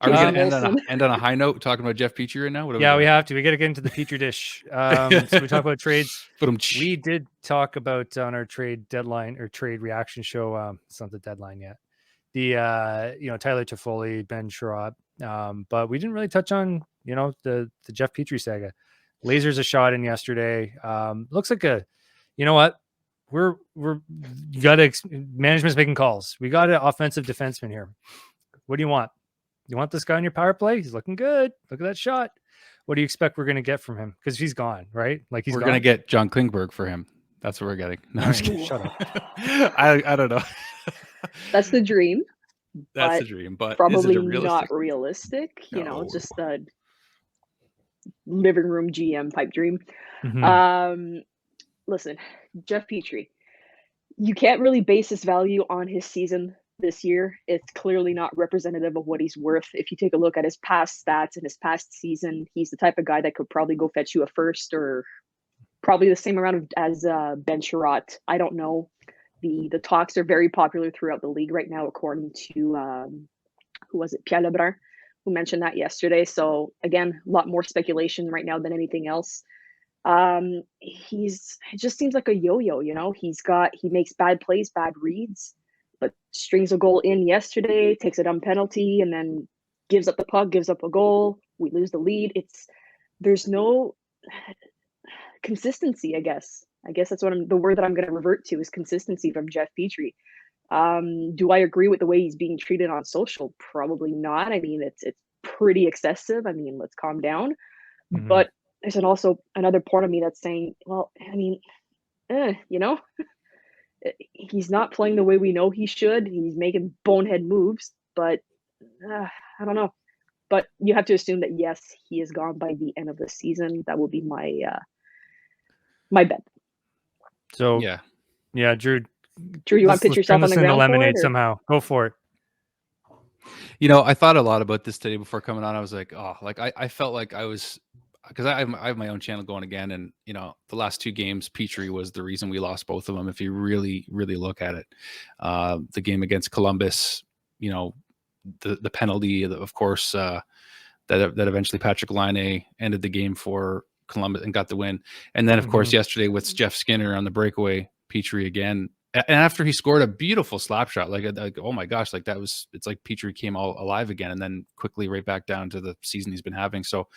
Are we going to Wilson. end on a high note talking about Jeff Petry right now? Yeah, we have to. We got to get into the Petri dish. So we talk about trades. We did talk about on our trade deadline or trade reaction show. It's not the deadline yet. The Tyler Toffoli, Ben Sherratt, but we didn't really touch on the Jeff Petry saga. Lasers a shot in yesterday. Looks like you know what? Management's making calls. We got an offensive defenseman here. What do you want? You want this guy on your power play? He's looking good. Look at that shot. What do you expect we're going to get from him? Because he's gone, right? Like we're going to get John Klingberg for him. That's what we're getting. No, I'm just kidding. Shut up. I don't know. That's the dream. That's the dream, but probably is it not realistic. No. Just a living room GM type dream. Mm-hmm. Listen, Jeff Petry, you can't really base his value on his season this year. It's clearly not representative of what he's worth. If you take a look at his past stats and his past season, he's the type of guy that could probably go fetch you a first or probably the same amount as Ben Sherratt. I don't know. The talks are very popular throughout the league right now, according to who was it, Pierre Lebrun, who mentioned that yesterday. So again, a lot more speculation right now than anything else. It just seems like a yo-yo, he makes bad plays, bad reads, but strings a goal in yesterday, takes a dumb penalty, and then gives up the puck, gives up a goal. We lose the lead. There's no consistency, I guess. That's the word that I'm going to revert to is consistency from Jeff Petry. Do I agree with the way he's being treated on social? Probably not. I mean, it's pretty excessive. I mean, let's calm down. Mm-hmm. But there's also another part of me that's saying, well, I mean, he's not playing the way we know he should. He's making bonehead moves, but I don't know. But you have to assume that, yes, he is gone by the end of the season. That will be my bet. So, yeah, Drew, you want to pitch yourself on the ground lemonade somehow. Go for it. I thought a lot about this today before coming on. I was like, I felt like I was, because I have my own channel going again, and the last two games, Petry was the reason we lost both of them. If you really, really look at it, the game against Columbus, the penalty, of course, that eventually Patrick Laine ended the game for Columbus and got the win, and then of course yesterday with Jeff Skinner on the breakaway, Petry again. And after he scored a beautiful slap shot, like oh my gosh, like it's like Petry came all alive again, and then quickly right back down to the season he's been having. So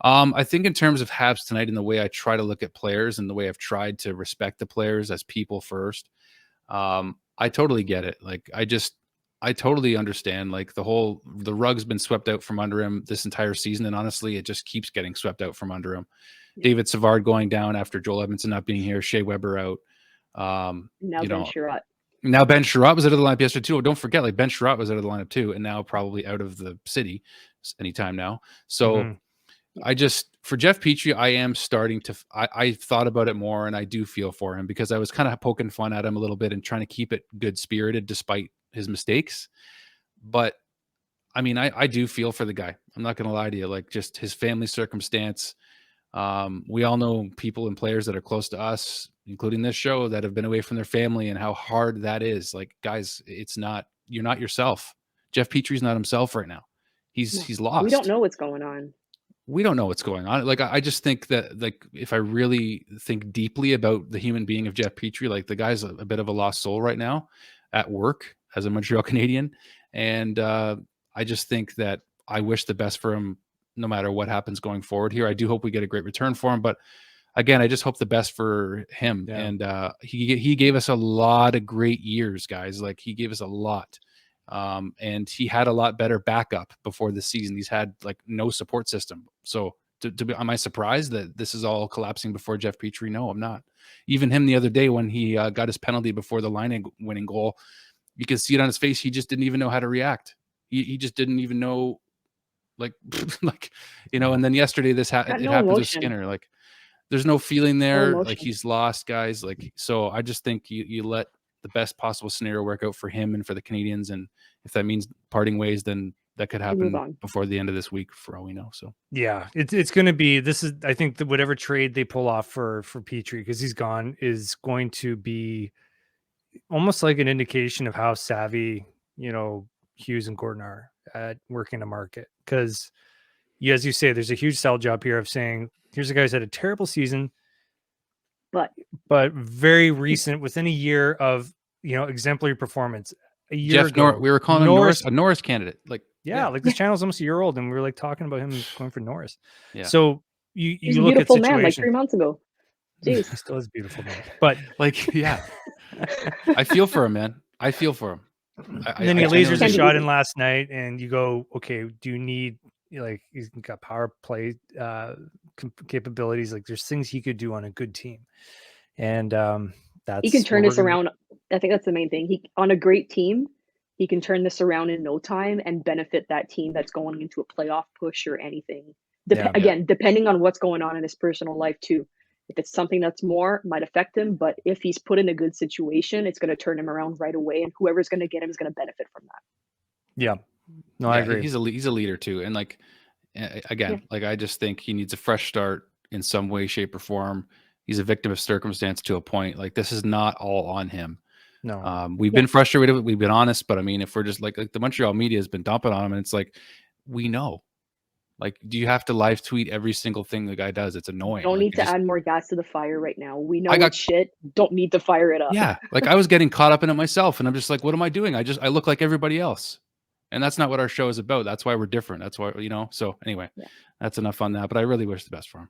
I think in terms of Habs tonight and the way I try to look at players and the way I've tried to respect the players as people first, I totally get it. Like I totally understand. Like the rug's been swept out from under him this entire season, and honestly, it just keeps getting swept out from under him. David Savard going down after Joel Edmondson not being here, Shea Weber out. Now Ben Sherratt. Now Ben Sherratt was out of the lineup yesterday too. Don't forget, like Ben Sherratt was out of the lineup too, and now probably out of the city anytime now. So for Jeff Petry, I am starting to. I thought about it more, and I do feel for him because I was kind of poking fun at him a little bit and trying to keep it good spirited despite his mistakes. But I mean, I do feel for the guy. I'm not going to lie to you. Like just his family circumstance. We all know people and players that are close to us, including this show, that have been away from their family and how hard that is. Like, guys, you're not yourself. Jeff Petry's not himself right now. He's lost. We don't know what's going on. We don't know what's going on. Like, I just think that, like, if I really think deeply about the human being of Jeff Petry, like the guy's a bit of a lost soul right now at work as a Montreal Canadian. And I just think that I wish the best for him no matter what happens going forward here. I do hope we get a great return for him, but again, I just hope the best for him. Yeah. And he gave us a lot of great years, guys. Like he gave us a lot. And he had a lot better backup before the season. He's had like no support system. So am I surprised that this is all collapsing before Jeff Petry? No, I'm not. Even him the other day when he got his penalty before the line winning goal, you could see it on his face. He just didn't even know how to react. He just didn't even know, like, and then yesterday it happened with Skinner. Like there's no feeling there. Like he's lost, guys. Like, so I just think you let the best possible scenario work out for him and for the Canadiens. And if that means parting ways, then that could happen before the end of this week for all we know. So yeah, it's going to be, I think that whatever trade they pull off for Petry, because he's gone, is going to be almost like an indication of how savvy, Hughes and Gordon are at working a market, because as you say, there's a huge sell job here of saying, here's a guy who's had a terrible season, but very recent, within a year of, exemplary performance. A year ago, we were calling him a Norris candidate. Like, like this channel's almost a year old, and we were like talking about him going for Norris. Yeah. So you look at beautiful man like 3 months ago. Jeez. He still is a beautiful man, but like, yeah, I feel for him, man. I feel for him. And then he lasers a shot in last night, and you go, okay, do you need, like, he's got power play capabilities? Like, there's things he could do on a good team, and that's, he can turn this around. I think that's the main thing. He, on a great team, he can turn this around in no time and benefit that team that's going into a playoff push or anything. Again, depending on what's going on in his personal life too. If it's something that's more, might affect him, but if he's put in a good situation, it's going to turn him around right away, and whoever's going to get him is going to benefit from that. Yeah. No, I agree. He's a leader too. And like, again, like, I just think he needs a fresh start in some way, shape, or form. He's a victim of circumstance to a point. Like, this is not all on him. No. We've been frustrated. We've been honest, but I mean, if we're just like the Montreal media has been dumping on him, and it's like, we know. Like, do you have to live tweet every single thing the guy does? It's annoying. Don't need to add more gas to the fire right now. We know it's shit. Don't need to fire it up. Yeah. Like, I was getting caught up in it myself, and I'm just like, what am I doing? I look like everybody else. And that's not what our show is about. That's why we're different. That's why, so anyway, that's enough on that, but I really wish the best for him.